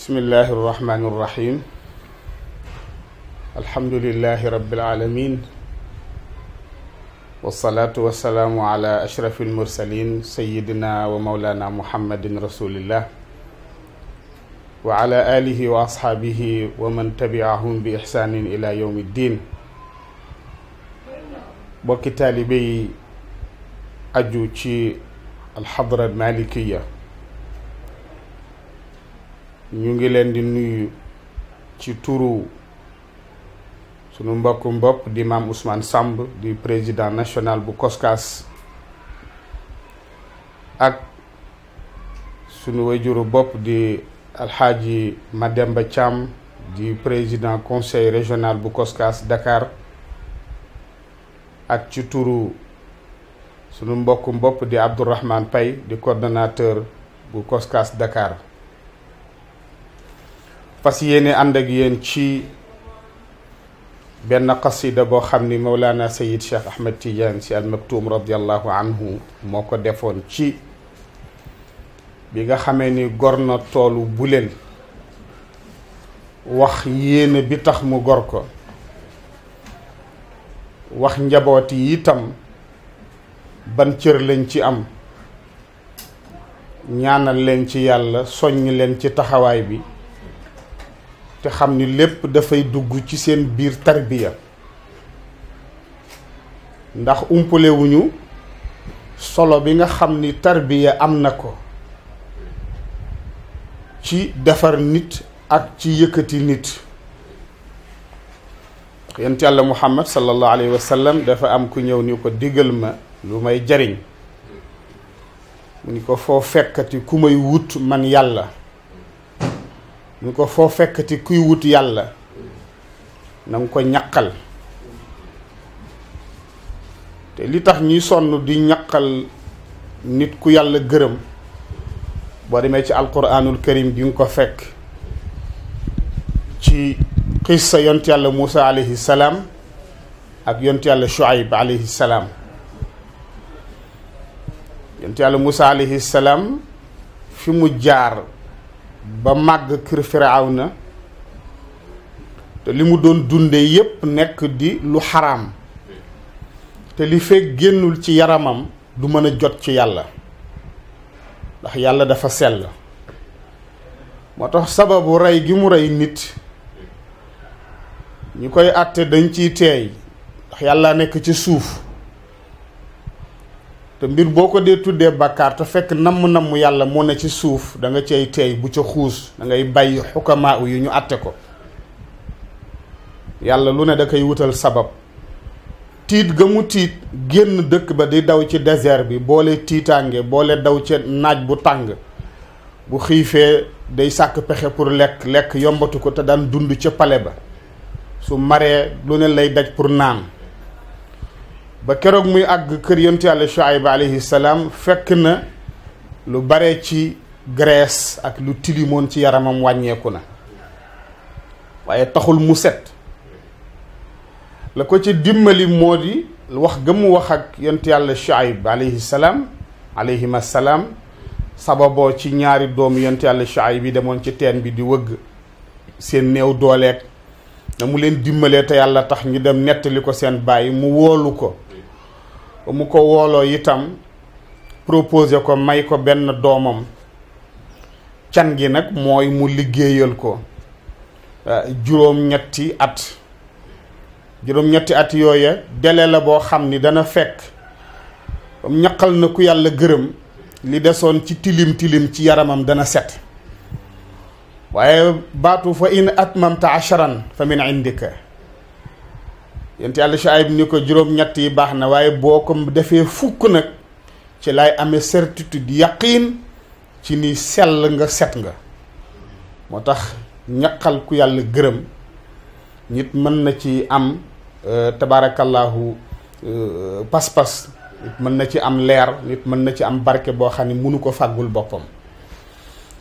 bismillahi irrahmani irrahim alhamdulilahi rabbil alamin wasalaatu wasalaamu ala ashrafi almursalin sayidina wa maulana muhammadin rasulillah wa ala alihi wa ashaabihi wa man tabiahum bi ihsanin ila yawmi ddin. bokki taalibe yi aju ci alxadra malikiya ñu ngi leen di nuyu ci turu sunu mbokku mbopp di maam Ousmane Samb di président national bu COSCAS ak sunu wajuru bopp di alxaaji Mademba Thiam di président conseil régional bu COSCAS Dakar ak ci turu sunu mbokku mbopp di Abdourahmane Pay di coordonnateur bu COSCAS Dakar. fas yéene ànd ak yéen ci benn qasida boo xam ni Mawlana Sayid Cheikh Ahmed Tidiane si al Maktoum radiallahu anhu moo ko defoon ci bi nga xamee ni gor na toolu Bulel wax yéene bi tax mu gor ko wax njaboot yi itam ban cër lañ ci am ñaanal leen ci yàlla soññ leen ci taxawaay bi te xam ni lépp dafay dugg ci seen biir tarbiya ndax umpalewuñu solo bi nga xam ni tarbiya am na ko ci defar nit ak ci yëkkati nit. yonent yàlla Muhammad sallallahu alayhi wa sallam dafa am ku ñëw ni ko digal ma lu may jariñ mu ni ko foo fekkati ku may wut man yàlla ñu ko foo fekkati kuy wut yàlla na nga ko ñaqal te li tax ñuy sonn di ñaqal nit ku yàlla gërëm boo demee ci alquranul karim di nga ko fekk ci xissa yont yàlla Muusa alayhi salaam ak yont yàlla Shuayb alayhi salaam. yont yàlla Muusa alayhi salaam fi mu jaar ba màgg kër Firawna te li mu doon dunde yépp nekk di lu xaraam te li fekk génnul ci yaramam du mën a jot ci yàlla ndax yàlla dafa sell. moo tax sababu rey gi mu rey nit ñu koy àtte dañ ciy teey ndax yàlla nekk ci suuf te mbir boo ko dee tuddee bàkkaar te fekk namm yàlla moo ne ci suuf da nga cay teey bu ca xuus da ngay bàyyi xukamaa yu ñu àtte ko. yàlla lu ne da koy wutal sabab tiit ga mu tiit génn dëkk ba di daw ci désert bi boole tiitaange boole daw ca naaj bu tàng bu xiifee day sàkk pexe pour lekk yombatu ko te daan dund ca pale ba su maree lu ne lay daj pour naan ba keroog muy àgg kër yonent yàlla Shuayb alayhi salaam fekk na lu bare ci graisse ak lu tilimoon ci yaramam wàññeeku na waaye taxul mu set. la ko ci dimbali moo di wax ga mu wax ak yonent yàlla Shuayb alayhi salaam alayhima salaam sababoo ci ñaari doom yonent yàlla Shuayb bi demoon ci teen bi di wëgg seen néew dooleeg na mu leen dimbalee te yàlla tax ñu dem nettali ko seen bàyyi mu woolu ko ba mu ko wooloo itam proposé ko may ko benn doomam can gi nag mooy mu liggéeyal ko juróom-ñetti at yooya dele la boo xam ni dana fekk bam ñaqal na ku yàlla gërëm li desoon ci tilim ci yaramam dana set. waaye baatu fa in atmamta asharan fa min indika yonent yàlla Shuayb ni ko juróom-ñett yi baax na waaye boo ko defee fukk nag ci lay amee certitude yaqiin ci ni sell nga set nga. moo tax ñaqal ku yàlla gërëm nit mën na ci am tabarakallahu pas-pas nit mën na ci am leer nit mën na ci am barke boo xam ne mënu ko fàggul boppam.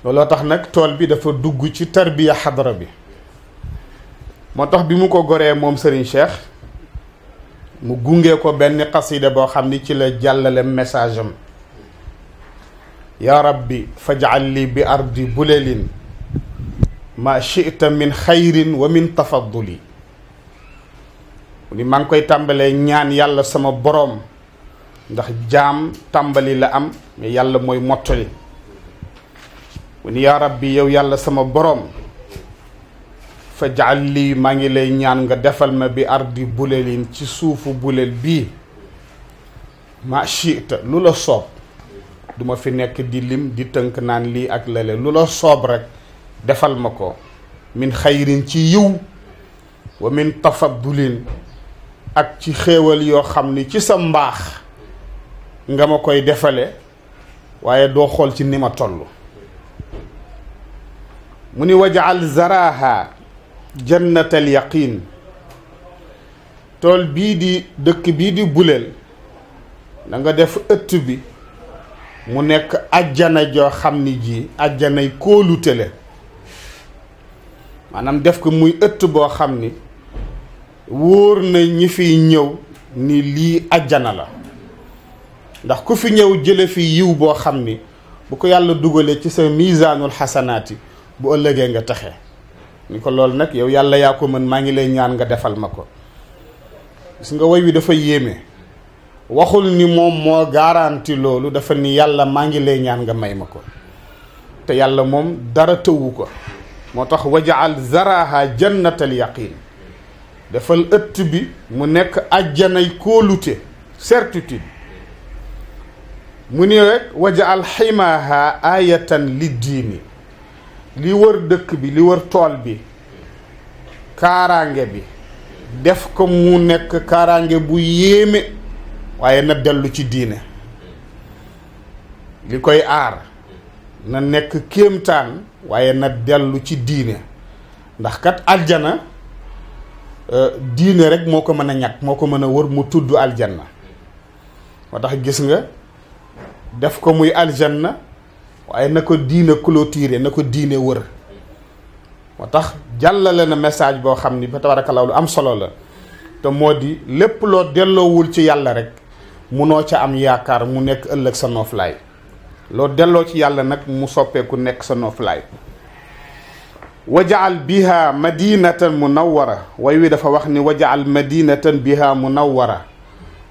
looloo tax nag tool bi dafa dugg ci tarbiya xadra bi. moo tax bi mu ko goree moom Serigne Cheikh mu gunge ko benn qasida boo xam ni ci la jàllale message am. yaa rabbi faj'al li bi ardi bulelin ma shi'ta min xayrin wa min tafadduli mu ni maa ngi koy tàmbalee ñaan yàlla sama boroom ndax jaam tàmbali la am mais yàlla mooy mottali mu ni yaa rabbi yow yàlla sama boroom faj'al lii maa ngi lay ñaan nga defal ma bi ardi bulelin ci suufu bulel bii ma shi'ta lu la soob duma fi nekk di lim di tënk naan lii ak lale lu la soob rek defal ma ko min xayrin ci yiw wa min tafaddulin ak ci xéewal yoo xam ni ci sa mbaax nga ma koy defale waaye doo xool ci ni ma toll mu ni waj'al zaraha jannatal yaqin tool bii di dëkk bii di buleel da nga def ëtt bi mu nekk ajjana joo xam ni ji ajjanay kóolute la maanaam def ko muy ëtt boo xam ni wóor na ñi fiy ñëw ni lii ajjana la ndax ku fi ñëw jële fi yiw boo xam ni bu ko yàlla dugalee ci sa misaanul xasanaati bu ëllëgee nga taxe ni ko loolu nag yow yàlla yaa ko mën maa ngi lay ñaan nga defal ma ko gis nga woy wi dafa yéeme waxul ni moom moo garanti loolu dafa ni yàlla maa ngi lay ñaan nga may ma ko te yàlla moom dara tëwu ko moo tax waj'al zaraha jannatal yaqin defal ëtt bi mu nekk ajjanay kóolute certitude mu ni rek waj'al ximaha ayatan liddiini li wër dëkk bi li wër tool bi kaaraange bi def ko mu nekk kaaraange bu yéeme waaye na dellu ci diine li koy aar na nekk kéemtaan waaye na dellu ci diine ndax kat aljana diine rek moo ko mën a ñàkk moo ko mën a wër mu tudd aljanna moo tax gis nga def ko muy aljanna waaye na ko diine clôturé na ko diine wër moo tax jàllale na message boo xam ni ba tabarakallah lu am solo la te moo di lépp loo delloowul ci yàlla rek munoo ca am yaakaar mu nekk ëllëg sa nooflaay loo delloo ci yàlla nag mu soppeeku nekk sa nooflaay waj'al biha madinatan munawwara way wi dafa wax ni waj'al madinatan biha munawwara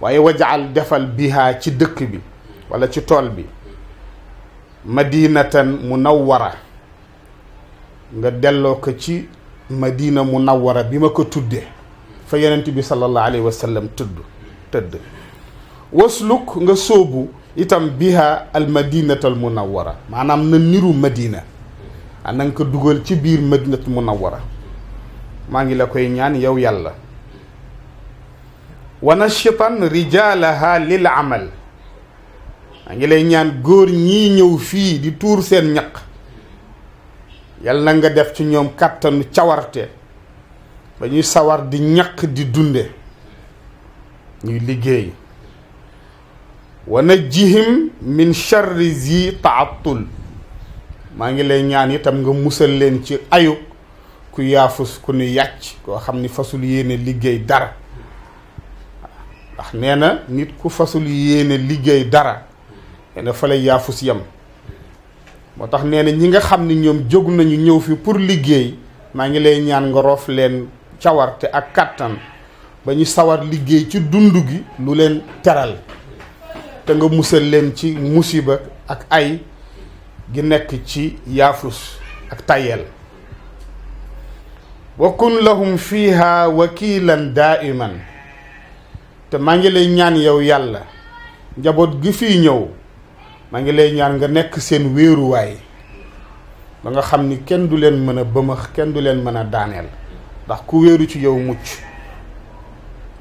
waaye waj'al defal biha ci dëkk bi wala ci tool bi madinatan munawwara nga delloo ko ci madina munawwara bi ma ko tudde fa yonent bi sallallahu alayhi wa sallam tëdd wasluk nga sóobu itam biha al madinatal munawwara maanaam na niru madina na nga ko dugal ci biir madinat munawwara maa ngi la koy ñaan yow yàlla wa nashitan rijalaha lil amal maa ngi lay ñaan góor ñii ñëw fii di tuur seen ñaq yàlla na nga def ci ñoom kàttanu cawarte ba ñuy sawar di ñaq di dunde ñuy liggéey wa najjihim min sharri zi taattul maa ngi lay ñaan itam nga musal leen ci ayu ku yaafus ku nu yàcc koo xam ni fasul yéene liggéey dara ndax nee na nit ku fasul yéene liggéey dara nee na fa lay yaafus yam moo tax nee na ñi nga xam ni ñoom jóg nañu ñëw fi pour liggéey maa ngi lay ñaan nga roof leen cawarte ak kàttan ba ñu sawar liggéey ci dund gi lu leen teral te nga musal leen ci musiba ak ay gi nekk ci yaafus ak tayel wa kun lahum fiha wakilan daiman te maa ngi lay ñaan yow yàlla njaboot gi fii ñëw maa ngi lay ñaan nga nekk seen wéeruwaay ba nga xam ni kenn du leen mën a bëmax kenn du leen mën a daaneel ndax ku wéeru ci yow mucc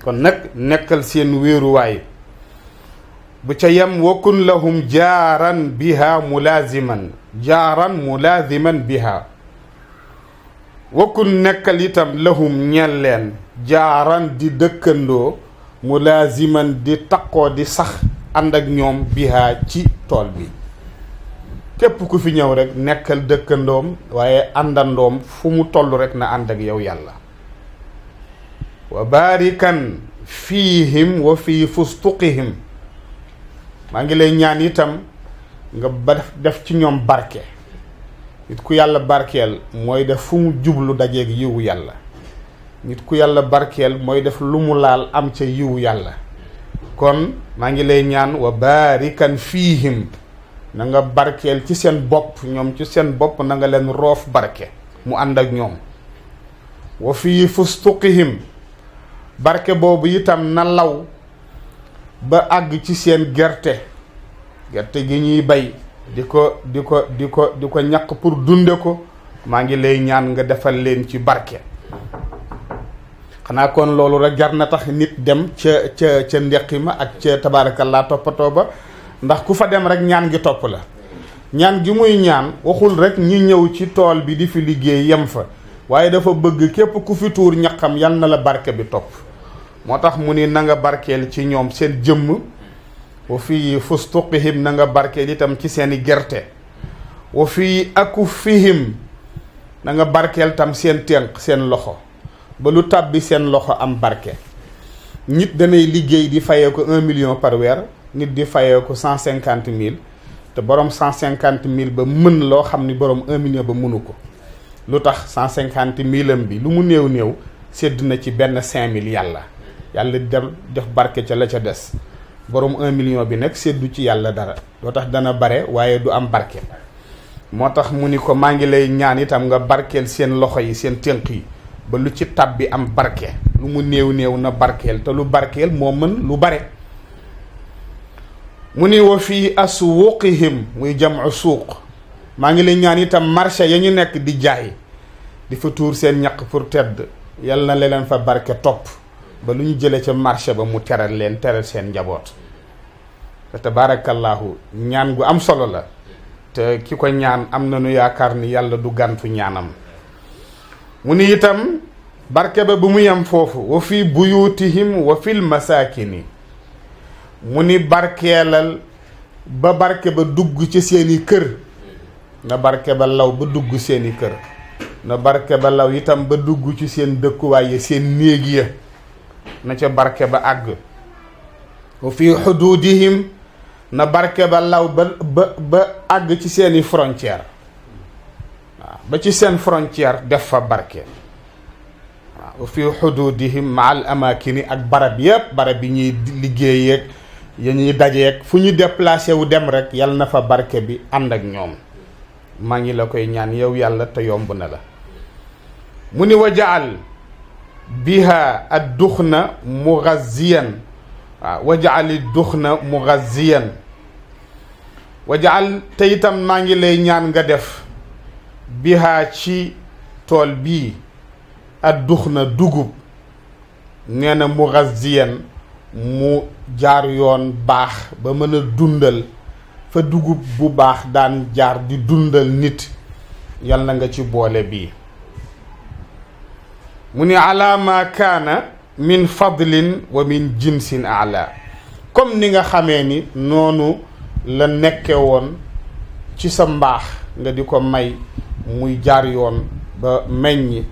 kon nag nekkal seen wéeruwaay bu ca yem wakun lahum jaaran biha mulaaziman biha wakun nekkal itam lahum ñeel leen jaaran di dëkkandoo mulaaziman di taqoo di sax ànd ak ñoom biha ci tool bi képp ku fi ñëw rek nekkal dëkkandoom waaye àndandoom fu mu toll rek na ànd ak yow yàlla wa baarikan fiihim wa fii fustuqihim maa ngi lay ñaan itam nga ba def ci ñoom barke nit ku yàlla barkeel mooy def fu mu jublu dajeeg yiwu yàlla. nit ku yàlla barkeel mooy def lu mu laal am ca yiwu yàlla. kon maa ngi lay ñaan wa baarikan fiihim na nga barkeel ci seen bopp ñoom ci seen bopp na nga leen roof barke mu ànd ak ñoom. wa fii fustuqihim barke boobu itam na law ba àgg ci seen gerte gi ñuy bay di ko ñaq pour dunde ko maa ngi lay ñaan nga defal leen ci barke. xanaa kon loolu rek jar na tax nit dem ca ndeqi ma ak ca tabaarakallaa toppatoo ba ndax ku fa dem rek ñaan gi topp la. ñaan gi muy ñaan waxul rek ñi ñëw ci tool bi di fi liggéey yem fa waaye dafa bëgg képp ku fi tuur ñaqam yal na la barke bi topp. moo tax mu ni na nga barkeel ci ñoom seen jëmm. wa fii fustuqihim na nga barkeel itam ci seeni gerte. wa fii akufihim na nga barkeel tam seen tenq seen loxo ba lu tàbbi seen loxo am barke. nit danay liggéey di fayee ko 1 million par weer nit di fayee ko 150 000 te borom 150 000 ba mën loo xam ni borom 1 million ba mënu ko. lu tax 150 000 am bi lu mu néew sédd na ci benn 5000 yàlla dem def barke ca la ca des. borom 1 million bi nag séddu ci yàlla dara loo tax dana bare waaye du am barke. moo tax mu ni ko maa ngi lay ñaan itam nga barkeel seen loxo yi seen tënk yi ba lu ci tab bi am barke lu mu néew na barkeel te lu barkeel moo mën lu bare. mu ni wa fii aswuqihim muy jamu suuq maa ngi lay ñaan itam marché ya ñu nekk di jaay di fa tuur seen ñaq pour tedd yal na leen fa barke topp ba lu ñu jëlee ca marché ba mu teral leen teral seen njaboot. te tabaarakallaahu ñaan gu am solo la te ki ko ñaan am na nu yaakaar ni yàlla du gàntu ñaanam. mu ni itam barke ba bu mu yem foofu wa fi buyutihim wa fil masakini mu ni barkeelal ba barke ba dugg ci seeni kër. na barke ba law ba dugg seeni kër. na barke ba law itam ba dugg ci seen dëkkuwaay ya seen néeg ya na ca barke ba àgg. wa fi xududihim na barke ba law ba àgg ci seeni frontière waaw ba ci seen frontière def fa barke. waaw wa fi xududihim ma al amakini ak barab yépp barab yi ñuy liggéeyeeg ya ñuy dajeeg fu ñu déplacé wu dem rek yal na fa barke bi ànd ak ñoom. maa ngi la koy ñaan yow yàlla te yomb na la. mu ni wajaal biha ad duxna mugaziyan waaw wajaali duxna mugaziyan wajaal te itam maa ngi lay ñaan nga def biha ci tool bii ad duxna dugub nee na mugaziyan mu jaar yoon baax ba mën a dundal fa dugub bu baax daan jaar di dundal nit yal na nga ci boole bii. mu ni ala ma kaana min fadlin wa min jinsin ala comme ni nga xamee ni noonu la nekke woon ci sa mbaax nga di ko may muy jaar yoon ba meññ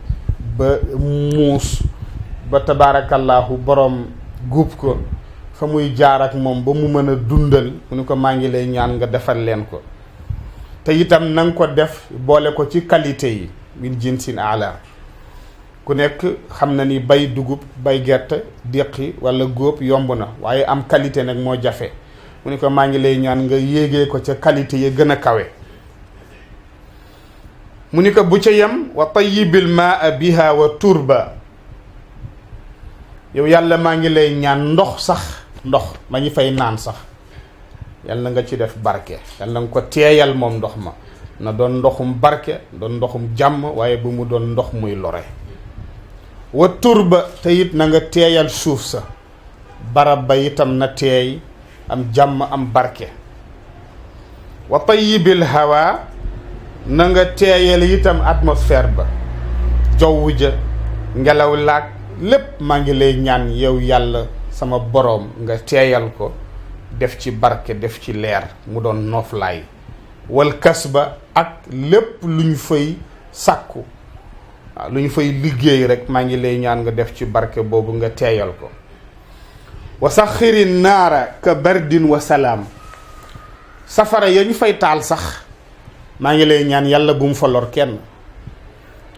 ba muus ba tabaarakallaahu borom guub ko fa muy jaar ak moom ba mu mën a dundal mu ni ko maa ngi lay ñaan nga defal leen ko te itam na nga ko def boole ko ci qualité yi min jinsin ala. ku nekk xam na ni bay dugub bay gerte déqi wala góob yomb na waaye am qualité nag moo jafe mu ni ko maa ngi lay ñaan nga yéegee ko ca qualité yi gën a kawe. mu ni ko bu ca yem wa tayyibil maa biha wa turba yow yàlla maa ngi lay ñaan ndox sax ndox ma ñu fay naan sax yàlla na nga ci def barke yàlla nga ko teeyal moom ndox ma na doon ndoxum barke doon ndoxum jàmm waaye bu mu doon ndox muy lore. wa turba te it na nga teeyal suuf sa barab ba itam na teey am jàmm am barke. wa tayyibil hawa na nga teeyal itam atmosphère ba jaww ja ngelaw laag lépp maa ngi lay ñaan yow yàlla sama boroom nga teeyal ko def ci barke def ci leer mu doon nooflaay. wal kasba ak lépp lu ñu fay sàkku waaw lu ñu fay liggéey rek maa ngi lay ñaan nga def ci barke boobu nga teeyal ko. wa saxiri naara ka bardin wa salaam safara ya ñu fay taal sax maa ngi lay ñaan yàlla bu mu fa lor kenn.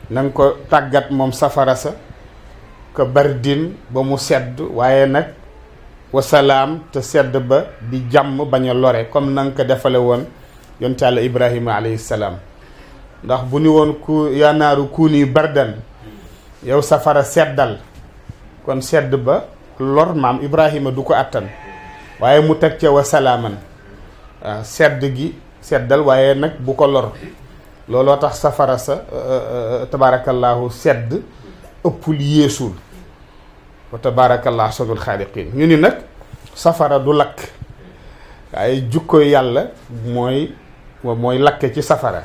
na nga ko tàggat moom safara sa ko bardin ba mu sedd waaye nag wasalaam te sedd ba di jàmm bañ a lore comme na nga ko defale woon yonent Yàlla Ibrahima alayhi salaam ndax bu ni woon ku yaa naaru kuuni bardan yow safara seddal kon sedd ba lor maam Ibrahima du ko attan waaye mu teg ca wasalaaman waaw sedd gi seddal waaye nag bu ko lor looloo tax safara sa tabaarakallaahu sedd ëppul yéesul wa tabaarakallaahu sonul xaaliqiin ñu ni nag safara du lakk waaye jukko yàlla mooy lakke ci safara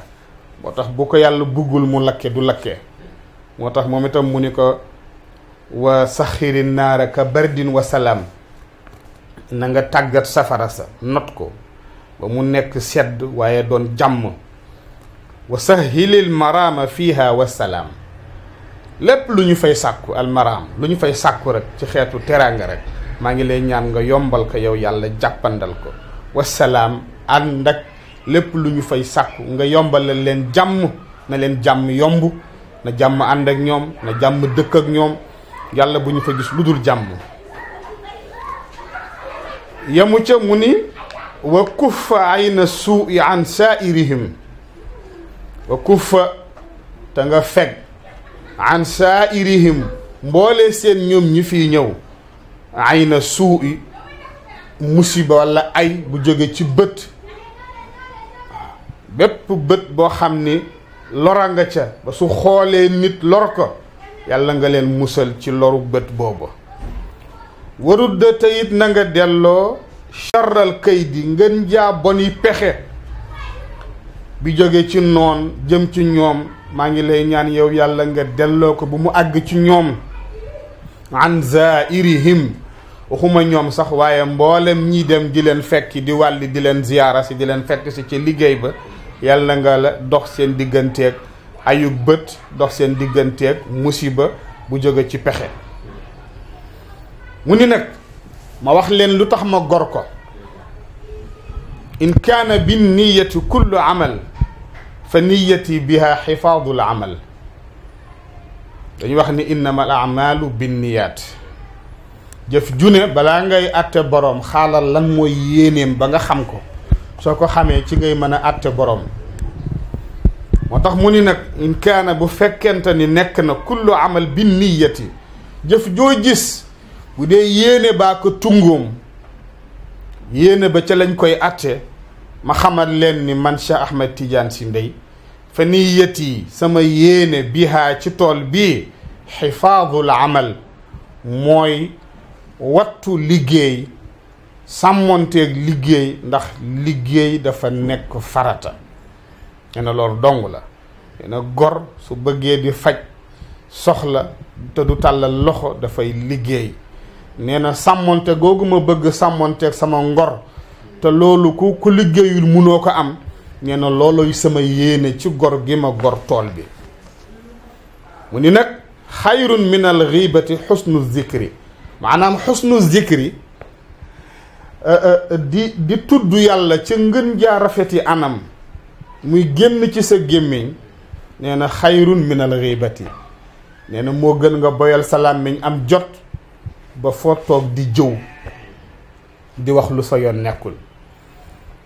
moo tax bu ko yàlla buggul mu lakke du lakke moo tax moom itam mu ni ko wa saxiri naara ka bardin wa salaam na nga tàggat safara sa not ko ba mu nekk sedd waaye doon jàmm wa sahilil maraama fiiha wa salaam lépp lu ñu fay sàkku almaraam lu ñu fay sàkku rek ci xeetu teraanga rek maa ngi lay ñaan nga yombal ko yow yàlla jàppandal ko wa salaam ànd ak lépp lu ñu fay sàkku nga yombal leen jàmm na leen jàmm yomb na jàmm ànd ak ñoom na jàmm dëkk ak ñoom yàlla bu ñu fa gis lu dul jàmm yamu ca mu ni wa kuffa ayna suu'i an saairihim wa kuffa te nga feg an saairihim mboole seen ñoom ñi fiy ñëw ayna suu'i musiba walla ay bu jóge ci bët bépp bët boo xam ni lora nga ca ba su xoolee nit lor ko yàlla nga leen musal ci loru bët boobu warut de teyit na nga delloo charral kaydi ngeen jaa boni pexe bi jóge ci noon jëm ci ñoom maa ngi lay ñaan yow yàlla nga delloo ko bu mu àgg ci ñoom an zairihim waxuma ñoom sax waaye mboolem ñi dem di leen fekki di wàlli di leen ziyaara si di leen fekk si ci liggéey ba yàlla nga la dox seen digganteeg ayub bët dox seen digganteeg musiba bu jóge ci pexe mu ni nag ma wax leen lu tax ma gor ko in kaana bin niyati kullu amal fa niyati biha xifaadul amal dañuy wax ni innama al amalu bin niyaat jëf june balaa ngay àtte boroom xaalal lan mooy yéeneem ba nga xam ko soo ko xamee ci ngay mën a àtte boroom moo tax mu ni nag in kaana bu fekkente ni nekk na kullu amal bin niyati jëf joo gis bu dee yéene baa ko tungoom yéene ba ca lañ koy àtte ma xamal leen ni man Cheikh Ahmed Tidiane Sy Ndeye fa niyati sama yéene bihaa ci tool bii xifaadul amal mooy wattu liggéey sàmmonteeg liggéey ndax liggéey dafa nekk farata nee na loolu dong la nee na gor su bëggee di faj soxla te du tàllal loxo dafay liggéey nee na sàmmonte googu ma bëgg sàmmonteeg sama ngor te loolu ku liggéeyul munoo ko am nee na looloy sama yéene ci gor gi ma gor tool bi mu ni nag xayrun min al ghibati xusnu zikri maanaam xusnu zikri di tudd yàlla ca ngën jaa rafeti anam muy génn ci sa gémmiñ nee na xayrun min al ghibati nee na moo gën nga boyal sa làmmiñ am jot ba foo toog di jëw di wax lu sa yoon nekkul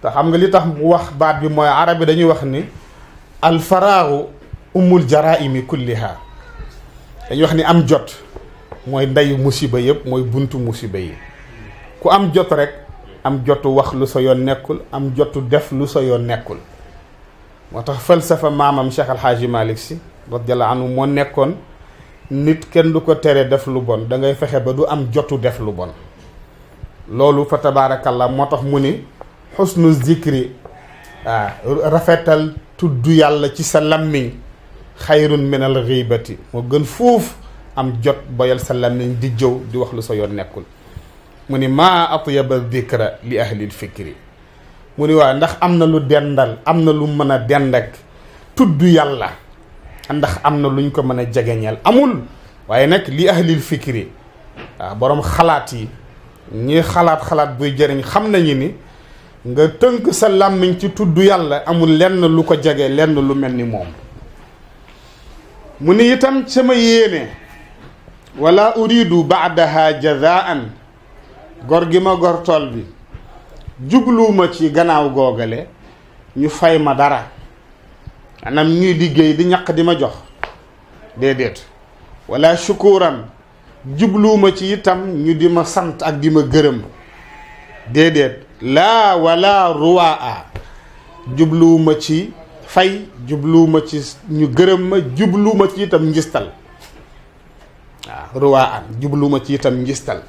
te xam nga li tax mu wax baat bi mooy arab bi dañuy wax ni alfaraaru umul jaraimi kulliha dañuy wax ni am jot mooy ndeyu musiba yëpp mooy buntu musiba yi ku am jot rek am jotu wax lu sa yoon nekkul am jotu def lu sa yoon nekkul moo tax falsafa maamam Cheikh Alhaaji Malick Sy radiyallahu anhu moo nekkoon nit kenn du ko tere def lu bon da ngay fexe ba du am jotu def lu bon loolu fa tabaarakallah moo tax mu ni xusnu zikri rafetal tudd yàlla ci sa lammiñ xayrun min al ghibati moo gën fuuf am jot boyal sa lammiñ di jëw di wax lu sa yoon nekkul mu ni maa atyaba dhikra li ahlil fikri mu ni waaw ndax am na lu dendal am na lu mën a dend ak tudd yàlla ndax am na luñ ko mën a jegeñeel amul waaye nag li ahlil fikri waaw boroom xalaat yi ñi xalaat buy jëriñ xam nañu ni nga tënk sa làmmiñ ci tudd yàlla amul lenn lu ko jege lenn lu mel ni moom. mu ni itam sama yéene wala uridu baadaha jazaan gor gi ma gor tool bi jubluuma ci gannaaw googale ñu fay ma dara anam ñuy liggéey di ñaq di ma jox déedéet wala shukuran jubluuma ci itam ñu di ma sant ak di ma gërëm déedéet laa wala ruwaa jubluuma ci fay jubluuma ci ñu gërëm ma jubluuma ci itam njistal waaw ruwaa jubluuma ci itam njistal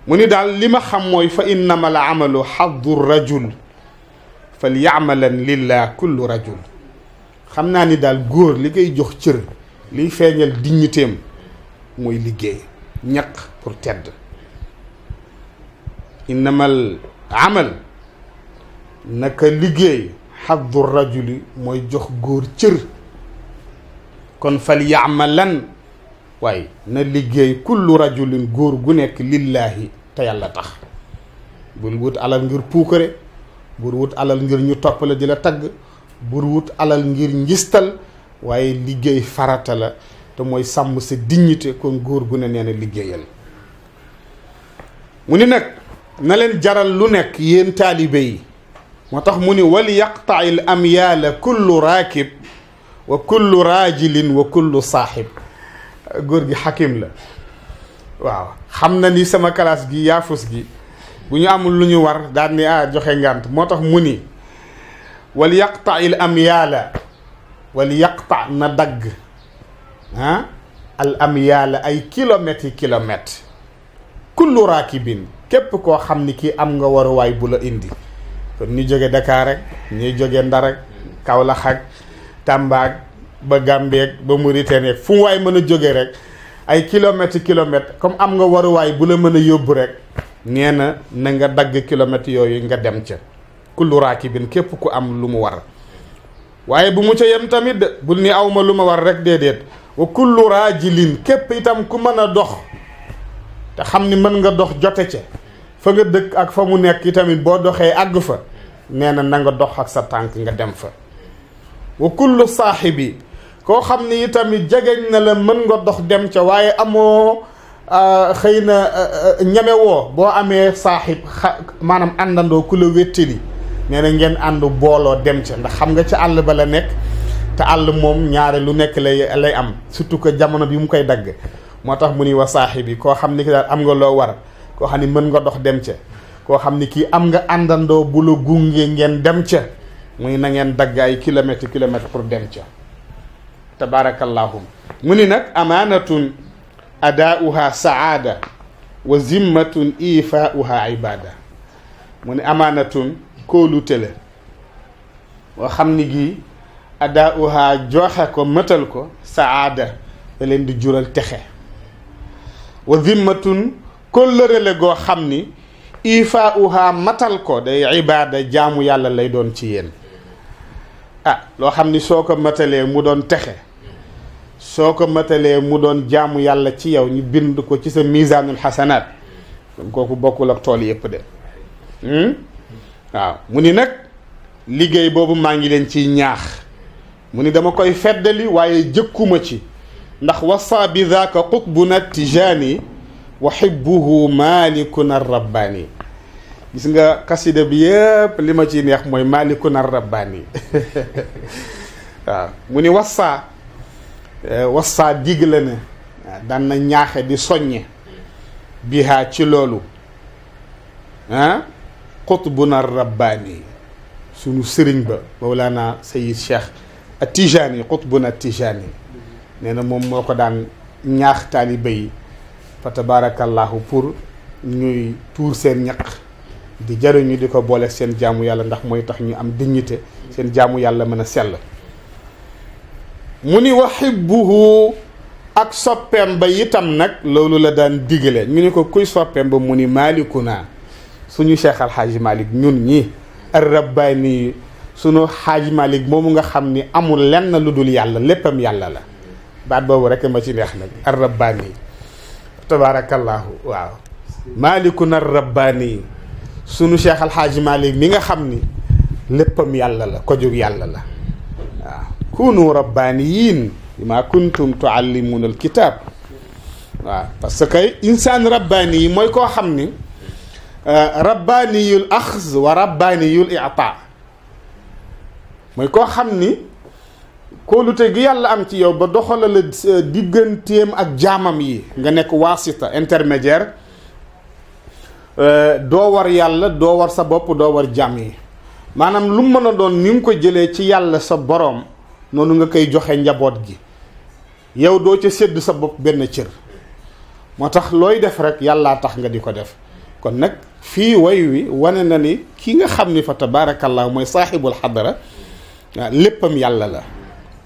mu ni daal li ma xam mooy fa innama al amalu xaddu rajul fal yaamalan lillah kullu rajul xam naa ni daal góor li koy jox cër liy feeñal dignitéem mooy liggéey ñaq pour tedd innamal amal naka liggéey xaddu rajuli mooy jox góor cër kon fal yaamalan waaye na liggéey kullu rajulin góor gu nekk lillaahi te yàlla tax bul wut alal ngir puukare bul wut alal ngir ñu topp la di la tagg bul wut alal ngir njistal waaye liggéey farata la te mooy sàmm sa dignité kon góor gu ne nee na liggéeyal mu ni nag na leen jaral lu nekk yéen taalibe yi moo tax mu ni wal yaqtail amyaala kullu raakib wa kullu raajilin wa kullu saaxib góor gi xakim la waaw xam na ni sama classe gi yaafus gi bu ñu amul lu ñu war daal ni joxe ngànt moo tax mu ni wal yaqtail amyaala wal yaqta na dagg al amyaala ay kilomètres kullu raakibin képp koo xam ni kii am nga waruwaay bu la indi kon ñu jóge Dakar rek ñuy jóge Ndar ak Kaolack ak Tamba ak ba Gambie ba Mauritanie fu mu waay mën a jóge rek ay kilomètres comme am nga waruwaay bu la mën a yóbbu rek nee na nga dagg kilomètres yooyu nga dem ca kullu raakibin képp ku am lu mu war waaye bu mu ca yem tamit bul ni awma lu ma war rek déedéet wa kullu raajilin képp itam ku mën a dox te xam ni mën nga dox jote ca fa nga dëkk ak fa mu nekk tamit boo doxee àgg fa nee na nga dox ak sa tànk nga dem fa wa kullu saaxibi koo xam ni itamit jegeñ na la mën nga dox dem ca waaye amoo xëy na ñemewoo boo amee saaxib maanaam àndandoo ku la wéttali nee na ngeen ànd booloo dem ca ndax xam nga ca àll ba la nekk te àll moom ñaare lu nekk lay am surtout que jamono bi mu koy dagg moo tax mu ni wa saaxibi koo xam ni ki daal am nga loo war koo xam ni mën nga dox dem ca koo xam ni kii am nga àndandoo bu la gunge ngeen dem ca muy na ngeen dagg ay kilomètres pour dem ca tabaarakallaahu mu ni nag amaanatun adaauha saada wa zimmatun ifaauha ibada mu ni amaanatun kóolute la boo xam ni gii adaauha joxe ko mëtal ko saada da leen di jural texe wa zimmatun kóllëre la goo xam ni ifaauha matal ko day ibada jaamu yàlla lay doon ci yéen loo xam ni soo ko matalee mu doon texe soo ko matalee mu doon jaamu yàlla ci yow ñu bind ko ci sa misaanul xasanaat kon kooku bokkul ak tool yëpp de waaw mu ni nag liggéey boobu maa ngi leen ciy ñaax mu ni dama koy feddali waaye jëkkuma ci ndax wasa bi daaka qutbuna tijaani wa xibbuhu maalikuna rabbaani gis nga kasida bi yëpp li ma ciy neex mooy maalikuna rabbaani waaw mu ni wasa digle na daan na ñaaxe di soññe bihaa ci loolu qutbuna rabbaani sunu sëriñ ba mawlaana sayid cheikh a tijaani qutbuna tijaani nee na moom moo ko daan ñaax taalibe yi fa tabarakallahu pour ñuy tuur seen ñaq di jariñu di ko boole seen jaamu yàlla ndax mooy tax ñu am dignité seen jaamu yàlla mën a sell mu ni wa xibbuhu ak soppeem ba itam nag loolu la daan digale ñu ni ko kuy soppeem ba mu ni maalikuna suñu cheikh alxaaji malik ñun ñi ar rabbaani suñu xaaji malik moomu nga xam ni amul lenn lu dul yàlla léppam yàlla la baat boobu rek ma ci neex nag ar rabbaani tabarakallahu waaw maalikuna ar rabbaani sunu Cheikh Alxaaji Malik mi nga xam ni léppam yàlla la ko jóg yàlla la waaw kunu rabbaniyin bima kuntum tuallimuna alkitab waaw parce que insaan rabbani yi mooy koo xam ni rabbaniyul axz wa rabbaniyul ita mooy koo xam ni kóolute gi yàlla am ci yow ba doxala la digganteem ak jaamam yi nga nekk waasita intermédiaire doo war yàlla doo war sa bopp doo war jaam yi maanaam lu mën a doon ni nga ko jëlee ci yàlla sa boroom noonu nga koy joxe njaboot gi yow doo ca sédd sa bopp benn cër moo tax looy def rek yàllaa tax nga di ko def kon nag fii way wi wane na ni ki nga xam ni fa tabaarakallah mooy saaxibul xadara léppam yàlla la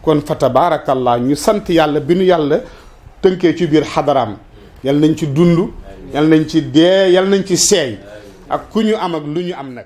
kon fa tabaarakallah ñu sant yàlla bi nu yàlla tënkee ci biir xadaraam yal nañ ci dund yal nañ ci dee yal nañ ci seey ak ku ñu am ak lu ñu am nag